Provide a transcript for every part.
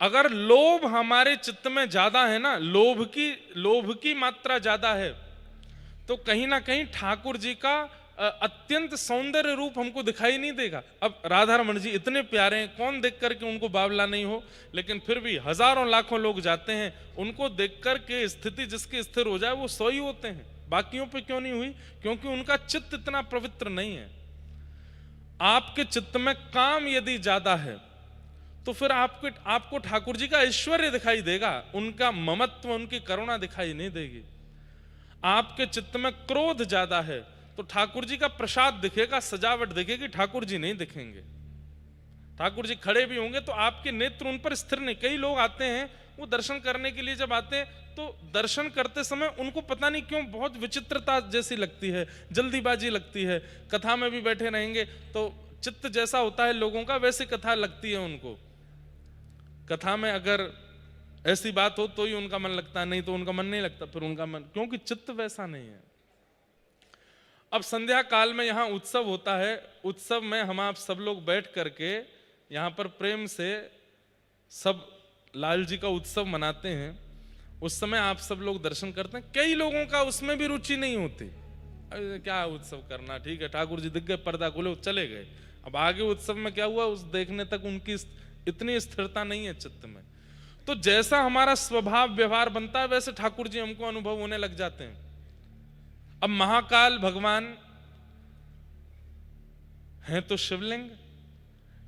अगर लोभ हमारे चित्त में ज्यादा है ना, लोभ की मात्रा ज्यादा है, तो कहीं ना कहीं ठाकुर जी का अत्यंत सौंदर्य रूप हमको दिखाई नहीं देगा। अब राधा रमण जी इतने प्यारे हैं, कौन देख करके उनको बावला नहीं हो, लेकिन फिर भी हजारों लाखों लोग जाते हैं, उनको देख करके स्थिति जिसकी स्थिर हो जाए वो 100 ही होते हैं। बाकियों पे क्यों नहीं हुई? क्योंकि उनका चित्त इतना पवित्र नहीं है। आपके चित्त में काम यदि ज्यादा है तो फिर आपको ठाकुर जी का ऐश्वर्य दिखाई देगा, उनका ममत्व, उनकी करुणा दिखाई नहीं देगी। आपके चित्त में क्रोध ज्यादा है तो ठाकुर जी का प्रसाद दिखेगा, सजावट दिखेगी, ठाकुर जी नहीं दिखेंगे। ठाकुर जी खड़े भी होंगे तो आपके नेत्र उन पर स्थिर नहीं। कई लोग आते हैं, वो दर्शन करने के लिए जब आते हैं तो दर्शन करते समय उनको पता नहीं क्यों बहुत विचित्रता जैसी लगती है, जल्दीबाजी लगती है। कथा में भी बैठे रहेंगे तो चित्त जैसा होता है लोगों का, वैसी कथा लगती है उनको। कथा में अगर ऐसी बात हो तो ही उनका मन लगता है, नहीं तो उनका मन नहीं लगता। फिर उनका मन, क्योंकि चित्त वैसा नहीं है। अब संध्या काल में यहाँ उत्सव होता है, उत्सव में हम आप सब लोग बैठ करके यहाँ पर प्रेम से सब लाल जी का उत्सव मनाते हैं। उस समय आप सब लोग दर्शन करते हैं। कई लोगों का उसमें भी रुचि नहीं होती, क्या उत्सव करना, ठीक है ठाकुर जी दिख गए, पर्दा खोले, चले गए। अब आगे उत्सव में क्या हुआ, उस देखने तक उनकी इतनी स्थिरता नहीं है चित्त में। तो जैसा हमारा स्वभाव व्यवहार बनता है वैसे ठाकुर जी हमको अनुभव होने लग जाते हैं। अब महाकाल भगवान हैं तो शिवलिंग,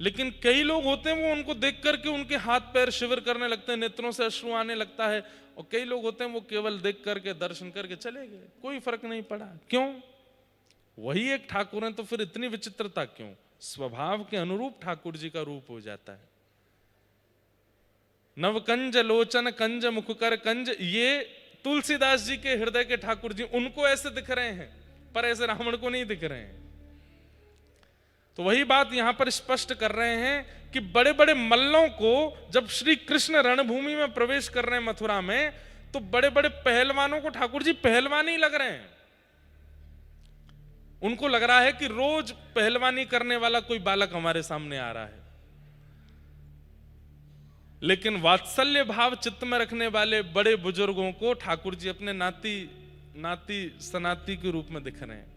लेकिन कई लोग होते हैं वो उनको देख करके उनके हाथ पैर शिविर करने लगते हैं, नेत्रों से अश्रु आने लगता है। और कई लोग होते हैं वो केवल देख करके दर्शन करके चले गए, कोई फर्क नहीं पड़ा। क्यों? वही एक ठाकुर है तो फिर इतनी विचित्रता क्यों? स्वभाव के अनुरूप ठाकुर जी का रूप हो जाता है। नवकंज लोचन कंज मुखकर कंज, ये तुलसीदास जी के हृदय के ठाकुर जी, उनको ऐसे दिख रहे हैं, पर ऐसे रावण को नहीं दिख रहे हैं। तो वही बात यहां पर स्पष्ट कर रहे हैं कि बड़े बड़े मल्लों को जब श्री कृष्ण रणभूमि में प्रवेश कर रहे हैं मथुरा में, तो बड़े बड़े पहलवानों को ठाकुर जी पहलवान ही लग रहे हैं। उनको लग रहा है कि रोज पहलवानी करने वाला कोई बालक हमारे सामने आ रहा है। लेकिन वात्सल्य भाव चित्त में रखने वाले बड़े बुजुर्गों को ठाकुर जी अपने नाती सनाती के रूप में दिख रहे हैं।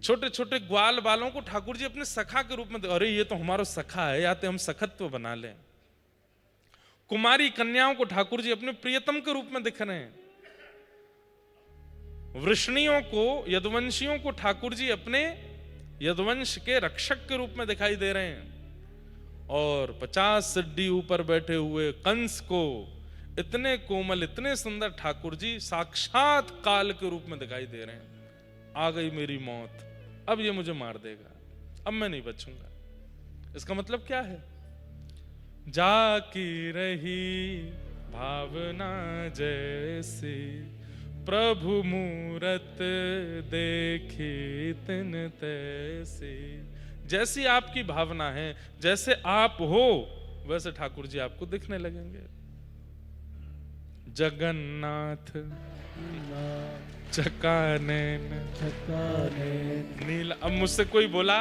छोटे छोटे ग्वाल बालों को ठाकुर जी अपने सखा के रूप में, अरे ये तो हमारा सखा है, या तो हम सखत्व बना लें। कुमारी कन्याओं को ठाकुर जी अपने प्रियतम के रूप में दिख रहे हैं। वृष्णियों को, यदुवंशियों को ठाकुर जी अपने यदुवंश के रक्षक के रूप में दिखाई दे रहे हैं। और 50 सिड्डी ऊपर बैठे हुए कंस को इतने कोमल, इतने सुंदर ठाकुर जी साक्षात काल के रूप में दिखाई दे रहे हैं। आ गई मेरी मौत, अब ये मुझे मार देगा, अब मैं नहीं बचूंगा। इसका मतलब क्या है? जाकी रही भावना जैसी, प्रभु मूरत देखी तिन तैसी। जैसी आपकी भावना है, जैसे आप हो, वैसे ठाकुर जी आपको दिखने लगेंगे। जगन्नाथ चकानैन नीला। अब मुझसे कोई बोला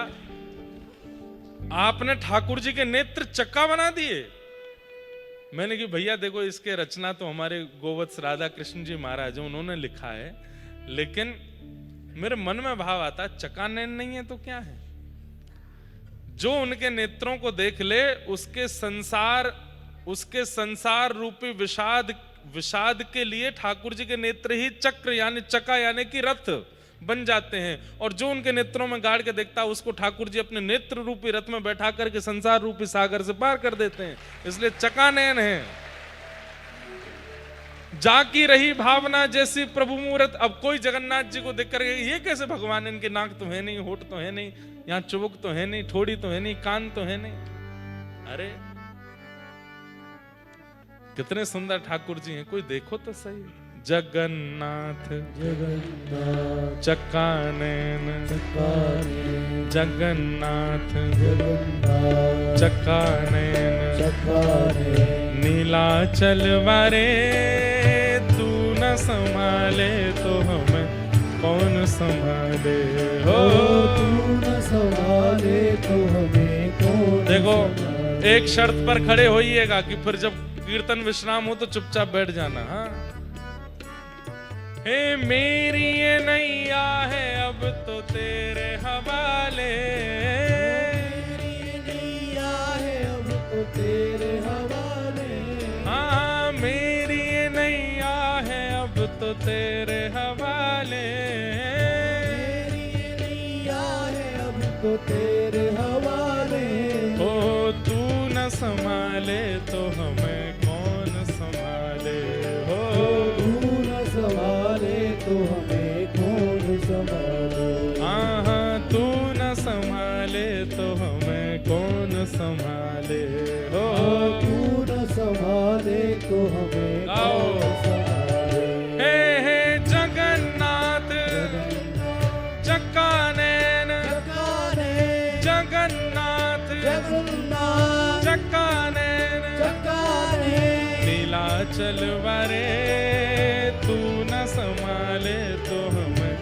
आपने ठाकुर जी के नेत्र चक्का बना दिए। मैंने कि भैया देखो, इसके रचना तो हमारे गोवत्स राधा कृष्ण जी महाराज उन्होंने लिखा है, लेकिन मेरे मन में भाव आता है चकानैन नहीं है तो क्या है? जो उनके नेत्रों को देख ले उसके संसार रूपी विषाद के लिए ठाकुर जी के नेत्र ही चक्र यानी चका यानी कि रथ बन जाते हैं। और जो उनके नेत्रों में गाड़ के देखता है उसको ठाकुर जी अपने नेत्र रूपी रथ में बैठा करके संसार रूपी सागर से पार कर देते हैं। इसलिए चकानैन है। जाकी रही भावना जैसी प्रभु मूरत। अब कोई जगन्नाथ जी को देख कर ये कैसे भगवान, इनके नाक तो है नहीं, होठ तो है नहीं, यहाँ चुबुक तो है नहीं, ठोड़ी तो है नहीं, कान तो है नहीं। अरे कितने सुंदर ठाकुर जी हैं, कोई देखो तो सही। जगन्नाथ चकानैन जगन्नाथ चकानैन नीलाचल वारे, तू न संभाले तो हमें कौन संभाले हो, तू न संभाले तो हमें कौन। देखो एक शर्त पर खड़े होइएगा कि फिर जब कीर्तन विश्राम हो तो चुपचाप बैठ जाना। हाँ, हे मेरी ये नैया है अब तो तेरे हवाले, मेरी नैया है अब तो तेरे हवाले। हाँ मेरी ये नैया है अब तो तेरे हवाले, मेरी नैया है अब तो तेरे हवाले। ओ तू न संभाले तो हमें कौन संभाले, हो तू न संभाले तो हमें कौन संभाले। हाँ तू न संभाले तो हमें कौन संभाले, हो तू न संभाले तो हमें कौन संभाले। हे जगन्नाथ चक्कानैन, जगन्नाथ चक्कानैन, नीलाचल वरे तू न संभाले तो हमें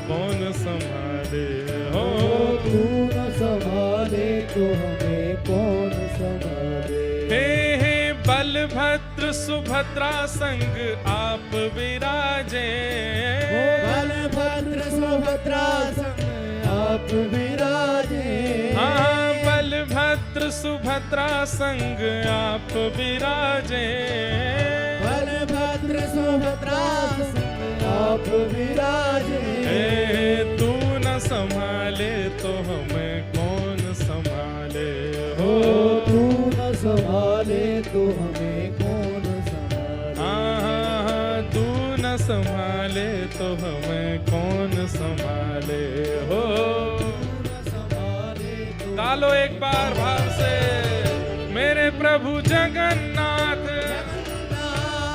कौन संभाले, हो तू न संभाले तो हमें कौन संभाले। हे बलभद्र सुभद्रा संग आप विराजे, बलभद्र सुभद्रा संग आप विराजे। हाँ बलभद्र सुभद्रा संग आप विराजे, बलभद्र सुभद्रा संग आप विराजे। हे तू न संभाले तो हमें कौन संभाले, हो तू न संभाले तो हमें कौन संभाले। हाँ तू न संभाले तो हमें कौन संभाले, हो तालो एक बार भाव से, मेरे प्रभु जगन्नाथ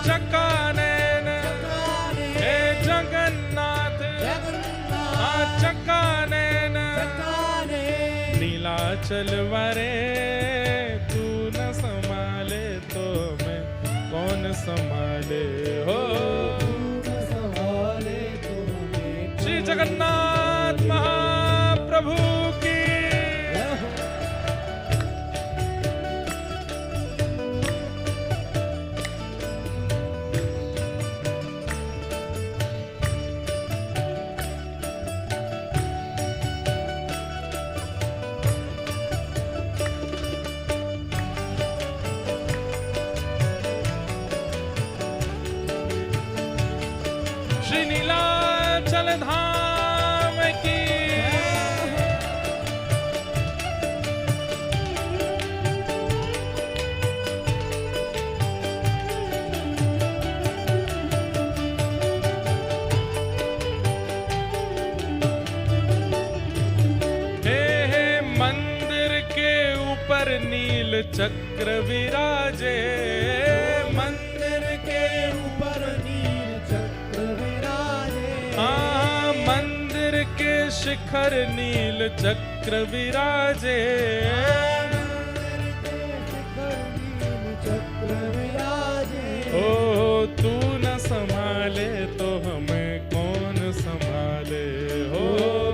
चक्कानैन, हे जगन्नाथ हाँ चक्कानैन, नीलाचल वरे तू न संभाले तो हमें कौन संभाले, हो संभाले तो हमें। श्री जगन्नाथ महाप्रभु की। श्री नीलाचल धाम की। हे मंदिर के ऊपर नील चक्र विराजे, मंदिर के ऊपर नील चक्र विराजे। हाँ मंदिर के शिखर नील चक्र विराजे, मंदिर के शिखर नील चक्र विराजे। ओ तू न संभाले तो हमें कौन संभाले, हो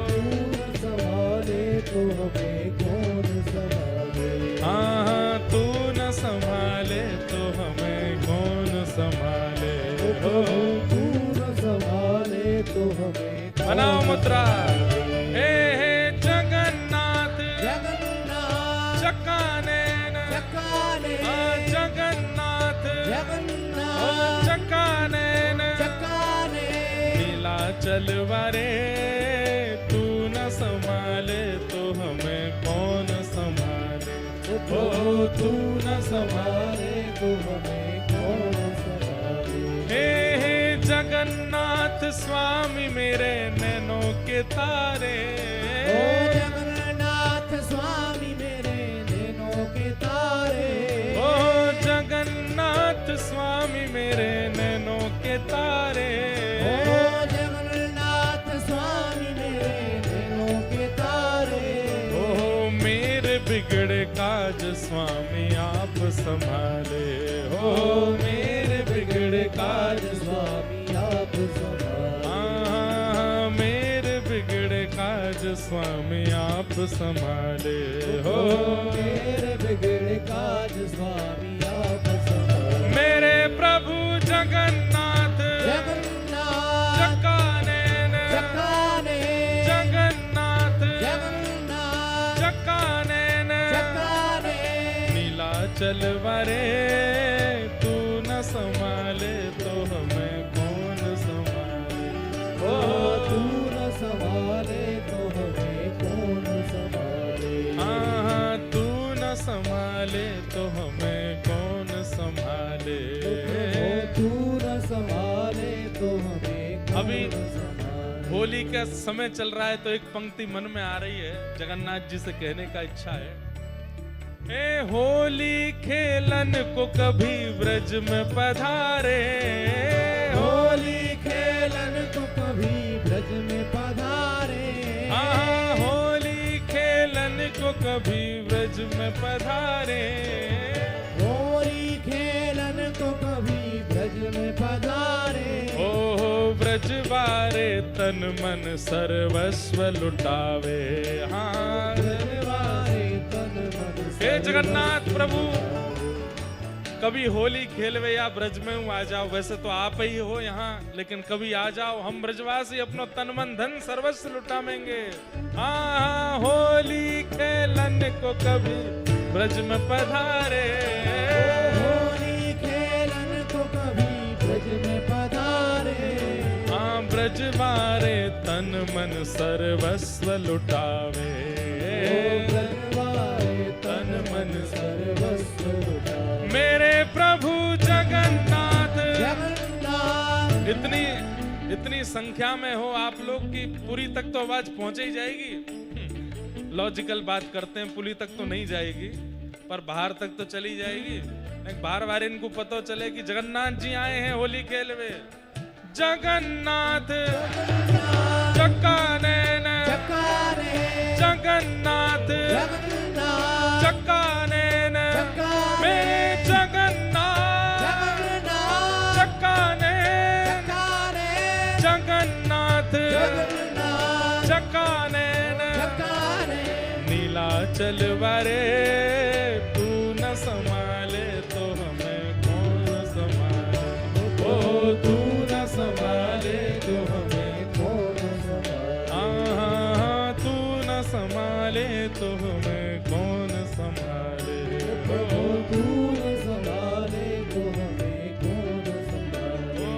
तू न संभाले तो हमें कौन संभाले। हाँ तू न संभाले तो हमें कौन संभाले, हो तू न संभाले तो हमें कौन बनाओ मुद्रा। संभाले। हे जगन्नाथ जगन्नाथ चक्कानैन, चक्कानैन, हाँ जगन्नाथ जगन्नाथ चक्कानैन, चक्कानैन, नीलाचल वरे तू न संभाले तो हमें कौन संभाले, हो तू न संभाले तो हमें कौन संभाले। हे जगन्नाथ स्वामी मेरे नैनों के तारे, ओ जगन्नाथ स्वामी मेरे नैनों के तारे। ओ जगन्नाथ स्वामी मेरे नैनों के तारे, ओ जगन्नाथ स्वामी मेरे नैनों के तारे। ओ मेरे बिगड़े काज स्वामी आप संभाले, हो मेरे बिगड़े काज स्वामी आप संभाले। हाँ मेरे बिगड़े काज स्वामी आप संभाले हो। मेरे बिगड़े काज स्वामी आप संभाले। मेरे प्रभु जगन्नाथ जगन्नाथ जकानेन जकानेन जगन्नाथ जगन्नाथ जकानेन जकानेन नीलाचल वरे तू न संभाले तो हमें कौन संभाले। ओ तू न संभाले तो हमें कौन संभाले। हाँ तू न संभाले तो हमें कौन संभाले। ओ तू न संभाले तो हमें कौन अभी संभाले। होली का समय चल रहा है तो एक पंक्ति मन में आ रही है, जगन्नाथ जी से कहने का इच्छा है। ए होली खेलन को कभी ब्रज में पधारे। होली खेलन को कभी ब्रज में पधारे। हाँ होली खेलन को कभी ब्रज में पधारे। होली खेलन को कभी ब्रज में पधारे। ओहो ब्रज बारे तन मन सर्वस्व लुटावे। हाँ ब्रजवारे तन मन हे जगन्नाथ प्रभु, कभी होली खेलवे या ब्रज में हूँ आ जाओ। वैसे तो आप ही हो यहाँ, लेकिन कभी आ जाओ, हम ब्रजवासी अपनो तन मन धन सर्वस्व लुटावेंगे। हाँ होली खेलन को कभी ब्रज में पधारे। होली खेलन को कभी ब्रज में पधारे। हाँ ब्रज बारे तन मन सर्वस्व लुटावे। ब्रजवारे तन मन सर्वस्व लुटावे। मेरे प्रभु जगन्नाथ जगन्नाथ इतनी संख्या में हो आप लोग की पुरी तक तो आवाज पहुंचे ही जाएगी। लॉजिकल बात करते हैं, पुरी तक तो नहीं जाएगी पर बाहर तक तो चली जाएगी। बार बार इनको पता चले कि जगन्नाथ जी आए हैं होली खेलवे। जगन्नाथ जकानेन जगन्नाथ जकानेन मेरे जगन्नाथ जकानेन जगन्नाथ जकानेन नीलाचल वरे तू न संभाले तो हमें कौन संभाले। ओ तू न संभाले तो हमें कौन संभाले। हाँ तू न संभाले तो हमें कौन संभाले। ओ तू न संभाले तो हमें कौन संभाले। ओ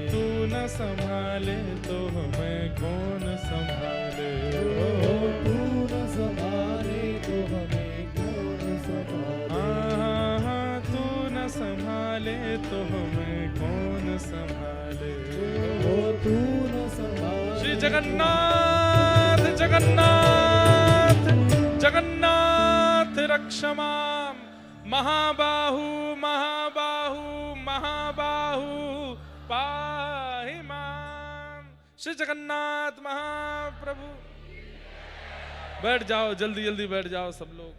तू न संभाले तो हमें कौन संभाले। ओ तू न संभाले तो हमें कौन संभाले। हाँ तू न संभाले तो हमें कौन संभाले। ओ तू न संभाले। श्री जगन्नाथ जगन्नाथ जगन्नाथ रक्षमाम महाबाहु महाबाहु महाबाहु पाहि माम। श्री जगन्नाथ महाप्रभु। बैठ जाओ, जल्दी जल्दी बैठ जाओ सब लोग।